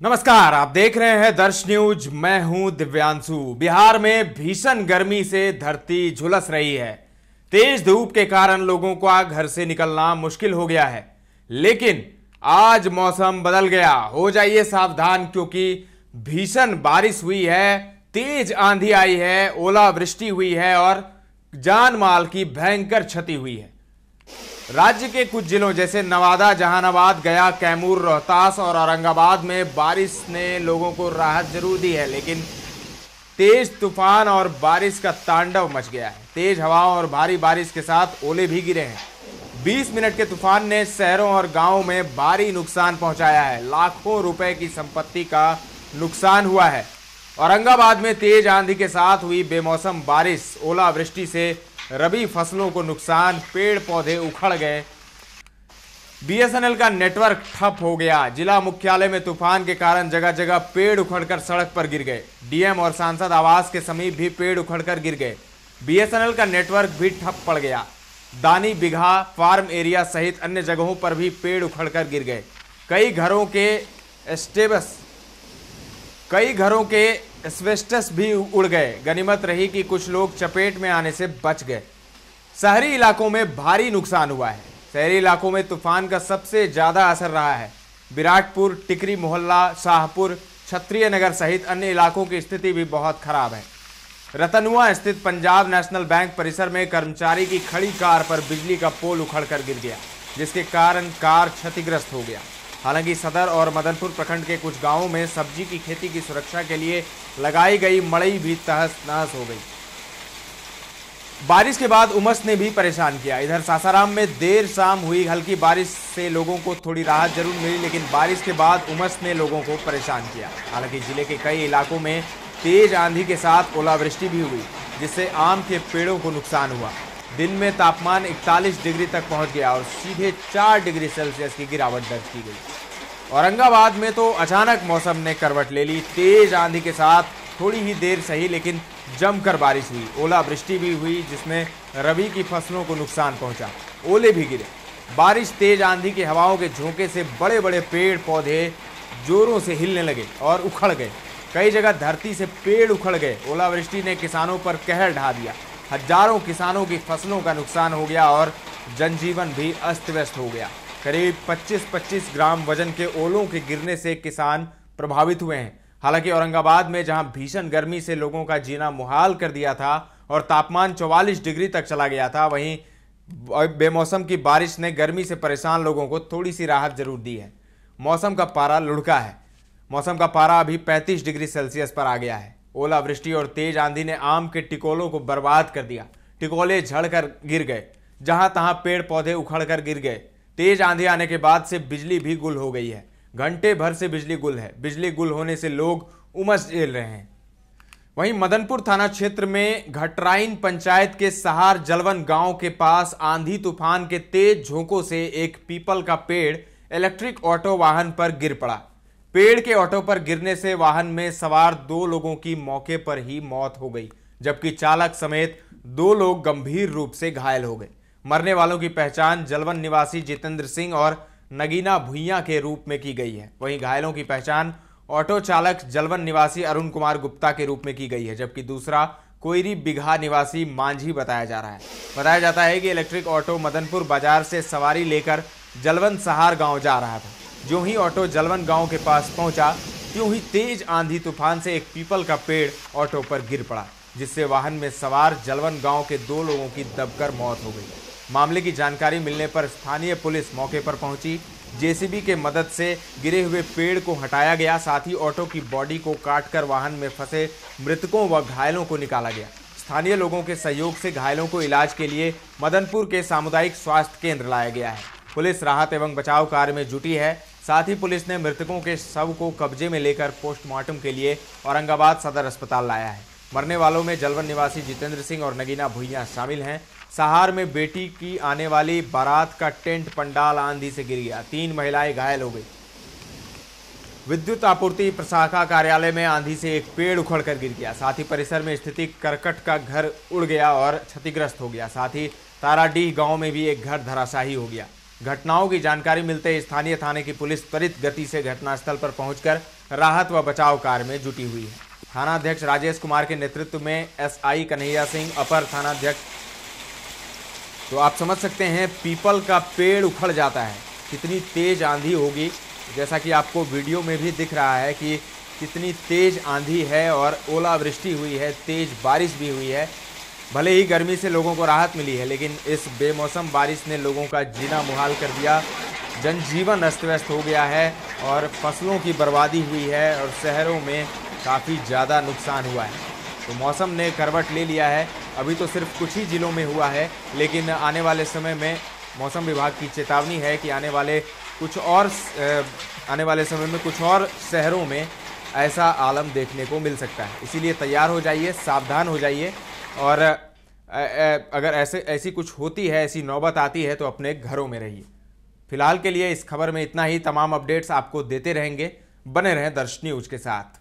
नमस्कार, आप देख रहे हैं दर्श न्यूज। मैं हूं दिव्यांशु। बिहार में भीषण गर्मी से धरती झुलस रही है। तेज धूप के कारण लोगों का घर से निकलना मुश्किल हो गया है, लेकिन आज मौसम बदल गया। हो जाइए सावधान, क्योंकि भीषण बारिश हुई है, तेज आंधी आई है, ओलावृष्टि हुई है और जान माल की भयंकर क्षति हुई है। राज्य के कुछ जिलों जैसे नवादा, जहानाबाद, गया, कैमूर, रोहतास और औरंगाबाद में बारिश ने लोगों को राहत जरूर दी है, लेकिन तेज तूफान और बारिश का तांडव मच गया है। तेज हवाओं और भारी बारिश के साथ ओले भी गिरे हैं। 20 मिनट के तूफान ने शहरों और गांवों में भारी नुकसान पहुंचाया है। लाखों रुपए की संपत्ति का नुकसान हुआ है। औरंगाबाद में तेज आंधी के साथ हुई बेमौसम बारिश, ओलावृष्टि से रबी फसलों को नुकसान, पेड़ पौधे उखड़ गए। बीएसएनएल का नेटवर्क ठप हो गया। जिला मुख्यालय में तूफान के कारण जगह जगह पेड़ उखड़कर सड़क पर गिर गए। डीएम और सांसद आवास के समीप भी पेड़ उखड़कर गिर गए। बीएसएनएल का नेटवर्क भी ठप पड़ गया। दानी बिघा फार्म एरिया सहित अन्य जगहों पर भी पेड़ उखड़कर गिर गए। कई घरों के एस्बेस्टस भी उड़ गए। गनीमत रही कि कुछ लोग चपेट में आने से बच गए। शहरी इलाकों में भारी नुकसान हुआ है। शहरी इलाकों में तूफान का सबसे ज्यादा असर रहा है। विराटपुर, टिकरी मोहल्ला, शाहपुर, क्षत्रिय नगर सहित अन्य इलाकों की स्थिति भी बहुत खराब है। रतनुआ स्थित पंजाब नेशनल बैंक परिसर में कर्मचारी की खड़ी कार पर बिजली का पोल उखड़कर गिर गया, जिसके कारण कार क्षतिग्रस्त हो गया। हालांकि सदर और मदनपुर प्रखंड के कुछ गांवों में सब्जी की खेती की सुरक्षा के लिए लगाई गई मड़ई भी तहस नहस हो गई। बारिश के बाद उमस ने भी परेशान किया। इधर सासाराम में देर शाम हुई हल्की बारिश से लोगों को थोड़ी राहत जरूर मिली, लेकिन बारिश के बाद उमस ने लोगों को परेशान किया। हालांकि जिले के कई इलाकों में तेज आंधी के साथ ओलावृष्टि भी हुई, जिससे आम के पेड़ों को नुकसान हुआ। दिन में तापमान 41 डिग्री तक पहुंच गया और सीधे 4 डिग्री सेल्सियस की गिरावट दर्ज की गई। औरंगाबाद में तो अचानक मौसम ने करवट ले ली। तेज आंधी के साथ थोड़ी ही देर सही, लेकिन जमकर बारिश हुई। ओलावृष्टि भी हुई, जिसमें रबी की फसलों को नुकसान पहुंचा। ओले भी गिरे। बारिश, तेज आंधी की हवाओं के झोंके से बड़े बड़े पेड़ पौधे जोरों से हिलने लगे और उखड़ गए। कई जगह धरती से पेड़ उखड़ गए। ओलावृष्टि ने किसानों पर कहर ढा दिया। हजारों किसानों की फसलों का नुकसान हो गया और जनजीवन भी अस्त व्यस्त हो गया। करीब 25-25 ग्राम वजन के ओलों के गिरने से किसान प्रभावित हुए हैं। हालांकि औरंगाबाद में जहां भीषण गर्मी से लोगों का जीना मुहाल कर दिया था और तापमान 44 डिग्री तक चला गया था, वहीं बेमौसम की बारिश ने गर्मी से परेशान लोगों को थोड़ी सी राहत जरूर दी है। मौसम का पारा लुढ़का है। मौसम का पारा अभी 35 डिग्री सेल्सियस पर आ गया है। ओलावृष्टि और तेज आंधी ने आम के टिकोलों को बर्बाद कर दिया। टिकोले झड़कर गिर गए। जहां तहां पेड़ पौधे उखड़कर गिर गए। तेज आंधी आने के बाद से बिजली भी गुल हो गई है। घंटे भर से बिजली गुल है। बिजली गुल होने से लोग उमस झेल रहे हैं। वहीं मदनपुर थाना क्षेत्र में घटराइन पंचायत के सहार जलवन गांव के पास आंधी तूफान के तेज झोंकों से एक पीपल का पेड़ इलेक्ट्रिक ऑटो वाहन पर गिर पड़ा। पेड़ के ऑटो पर गिरने से वाहन में सवार 2 लोगों की मौके पर ही मौत हो गई, जबकि चालक समेत 2 लोग गंभीर रूप से घायल हो गए। मरने वालों की पहचान जलवन निवासी जितेंद्र सिंह और नगीना भुइयां के रूप में की गई है। वहीं घायलों की पहचान ऑटो चालक जलवन निवासी अरुण कुमार गुप्ता के रूप में की गई है, जबकि दूसरा कोयरी बिघा निवासी मांझी बताया जा रहा है। बताया जाता है कि इलेक्ट्रिक ऑटो मदनपुर बाजार से सवारी लेकर जलवन सहार गांव जा रहा था। जो ही ऑटो जलवन गांव के पास पहुंचा, त्यों ही तेज आंधी तूफान से एक पीपल का पेड़ ऑटो पर गिर पड़ा, जिससे वाहन में सवार जलवन गांव के 2 लोगों की दबकर मौत हो गई। मामले की जानकारी मिलने पर स्थानीय पुलिस मौके पर पहुंची। जेसीबी के मदद से गिरे हुए पेड़ को हटाया गया। साथ ही ऑटो की बॉडी को काटकर वाहन में फंसे मृतकों व घायलों को निकाला गया। स्थानीय लोगों के सहयोग से घायलों को इलाज के लिए मदनपुर के सामुदायिक स्वास्थ्य केंद्र लाया गया है। पुलिस राहत एवं बचाव कार्य में जुटी है। साथ ही पुलिस ने मृतकों के शव को कब्जे में लेकर पोस्टमार्टम के लिए औरंगाबाद सदर अस्पताल लाया है। मरने वालों में जलवन निवासी जितेंद्र सिंह और नगीना भुइयां शामिल हैं। सहार में बेटी की आने वाली बारात का टेंट पंडाल आंधी से गिर गया। 3 महिलाएं घायल हो गई। विद्युत आपूर्ति प्रशाखा कार्यालय में आंधी से एक पेड़ उखड़कर गिर गया। साथ ही परिसर में स्थित करकट का घर उड़ गया और क्षतिग्रस्त हो गया। साथ ही ताराडीह गांव में भी एक घर धराशायी हो गया। घटनाओं की जानकारी मिलते ही स्थानीय थाने की पुलिस त्वरित गति से घटनास्थल पर पहुंचकर राहत व बचाव कार्य में जुटी हुई है। थानाध्यक्ष राजेश कुमार के नेतृत्व में एसआई कन्हैया सिंह, अपर थानाध्यक्ष। तो आप समझ सकते हैं पीपल का पेड़ उखड़ जाता है, कितनी तेज आंधी होगी। जैसा कि आपको वीडियो में भी दिख रहा है कि कितनी तेज आंधी है और ओलावृष्टि हुई है, तेज बारिश भी हुई है। भले ही गर्मी से लोगों को राहत मिली है, लेकिन इस बेमौसम बारिश ने लोगों का जीना मुहाल कर दिया। जनजीवन अस्त व्यस्त हो गया है और फसलों की बर्बादी हुई है और शहरों में काफ़ी ज़्यादा नुकसान हुआ है। तो मौसम ने करवट ले लिया है। अभी तो सिर्फ कुछ ही ज़िलों में हुआ है, लेकिन आने वाले समय में मौसम विभाग की चेतावनी है कि आने वाले समय में कुछ और शहरों में ऐसा आलम देखने को मिल सकता है। इसीलिए तैयार हो जाइए, सावधान हो जाइए और अगर ऐसी कुछ होती है, ऐसी नौबत आती है तो अपने घरों में रहिए। फिलहाल के लिए इस खबर में इतना ही। तमाम अपडेट्स आपको देते रहेंगे। बने रहें दर्श न्यूज के साथ।